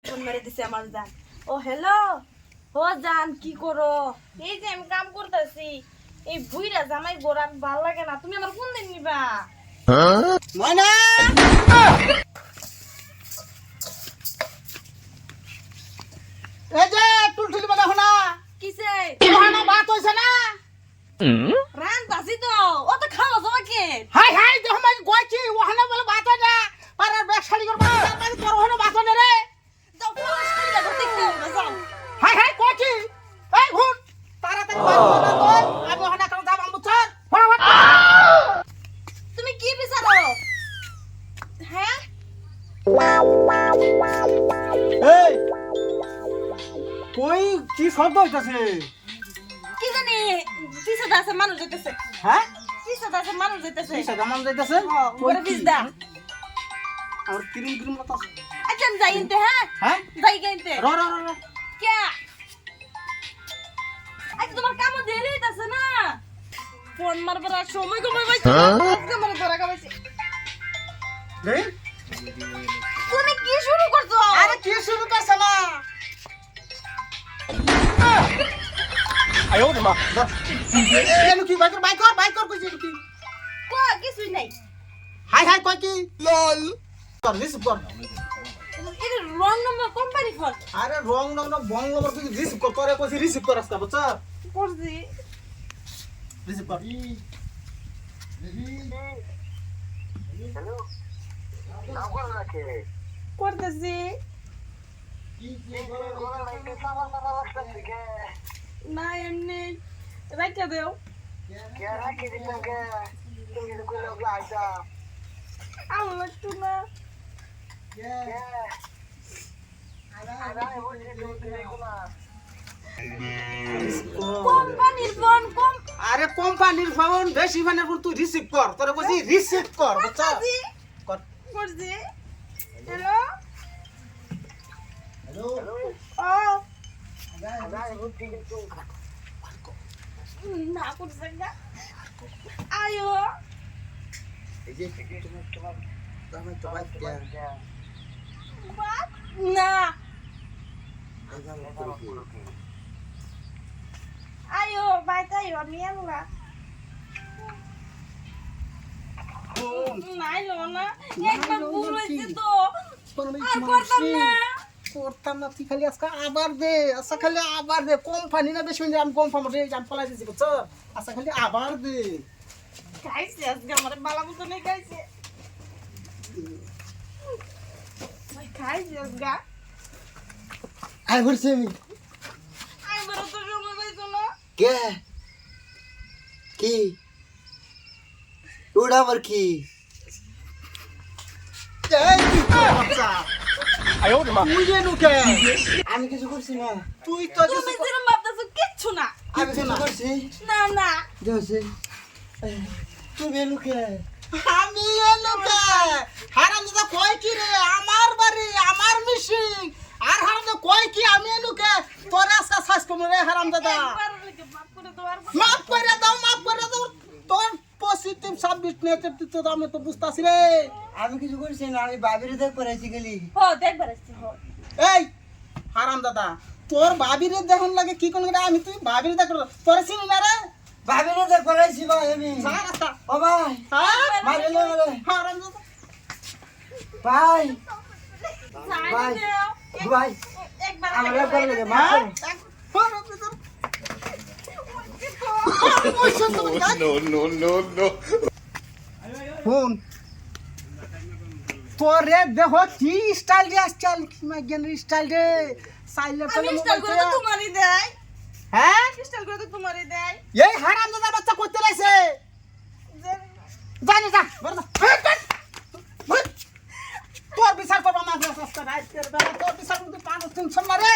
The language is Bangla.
ফোন মেরে দিছে আমার জান। ও হ্যালো, ও জান কি করো? এই যে আমি কাম করতেছি। এই বুইরা জামাই গোরা ভালো লাগে না, তুমি আমার কোন দিন নিবা? ময়না এই যে টুলটুলি বলা হনা কিসে ওহানা বাত হইছে না রান বাসি তো ও তো খাওয়া যাওয়া কে? হাই হাই দেখো মাই কইছি ওহানা বলে বাত হয় না পারার ব্যাগ শালি করব মানে তোর ওহানা বাত হয় না রে যাও পুরো শাড়িটা ধরতে কি হবে যাও। হাই হাই কইছি এই ঘুর তাড়াতাড়ি বাত হয় না তোর আমি ওহানা কাম দাম আমবছর ফটাফট তুমি কি বিচারো? হ্যাঁ এই কই কি শব্দ হইতাছে কি জানি পিছে আছে মানুষ যেতেছে, হ্যাঁ পিছে আছে মানুষ যেতেছে। কি সাদামান যাইতাছে ওরে পিছ দা আর ক্রিম ক্রিম মত আছে আচ্ছা আমি যাই ইনতে। হ্যাঁ হ্যাঁ যাই গাইতে র র র কে আজ তোমার কাম দেরি হইতাছে না, ফোন মারবার আর সময় কমে পাইছো আজকে মনে ধরা কামাইছে। রে তুমি কি শুরু করছো? আরে কি শুরু করছ না আয় ওরে মা এনু কি বাইকর কইছি কি কো কিছুই নাই। হাই হাই কই কি লল কর রিসিভ কর এটা রং নম্বর কোম্পানি ফোন আরে রং নং না বং নম্বর তুই রিসিভ কর তোরে কইছি রিসিভ কর আসতা বাচ্চা করছি। রিসিভ কর হ্যালো নাম করে রাখে করতেছি না এমনি রাখা দেও। আমার লাগতো না। কোম্পানির ফোন কম আরে কোম্পানির ফোন বেশি ফোনের ফোন তুই রিসিভ কর তোরে কইছি রিসিভ কর বাচ্চা কর করছি। হ্যালো ও না করছে না আয়ো বাপ, না আয়ো বাইতাই আমি আলগা নাইলো না একবার ভুল হয়েছে তো আর করতাম না। করতাম না তুই খালি আজকে আবার দে আচ্ছা খালি আবার দে কোম্পানি না বেশি আমি কোম্পানি আমি পালাই দিছি বুঝছো আচ্ছা খালি আবার দে খাইছে আজকে আমার বালা মতো নেই খাইছে খাইছে আজকে আই বলছি আমি আমি বড় তো সময় পাইছো না। কে কি ওটা আবার কি এই কি তোর বাচ্চা তুই যে নুকে আমি কিছু করছি না তুই তো তুমি কিছু যেরকম ভাবতেছো কিচ্ছু না। আমি কিছু করছি না না দেখছি তুমি এলুকে আমি এনুকে হারাম দাদা কই কি রে আমার বাড়ি আমার মিশিং আর হারাম দাদা কই কি আমি এনুকে তোর আজকে সাজ কম রে হারাম দাদা একবার লেগে মাফ করে দাও আর মাফ করে দাও তোর পজিটিভ সাবজেক্ট নেগেটিভ তো আমি তো বুঝতাছি রে আমি কিছু করছি না আমি বাবির দেখ পড়াইছি গেলি হো দেখবার আসছি হো এই হারাম দাদা তোর ভাবির দেখুন লাগে কি কোন আমি তুই ভাবির দেখ তোর চিনি না রে বাবির দেখ পড়াইছি ভাই আমি সারা রাস্তা ও ভাই হ্যাঁ মারিলে মারে হারাম দাদা ভাই সাইড ভাই দাও ভাই একবার আমার একবার লাগে মা হ্যাঁ হারাম দাদা ফোন তোরে দেখো কি স্টাইল রে স্টাইল জ্ঞান স্টাইল রে সাইলের আমি তলে স্টাইল করে তো মোবাইল তোমারই দেয়, হ্যাঁ স্টাইল করে তো তোমারই দেয়। এই হারাম দাদা বাচ্চা করতে লাইছে জানি যা বড় তোর বিচার করবা মাঝে রাস্তা রাইতের বেলা তোর বিচার করতে 5 দিন সময় রে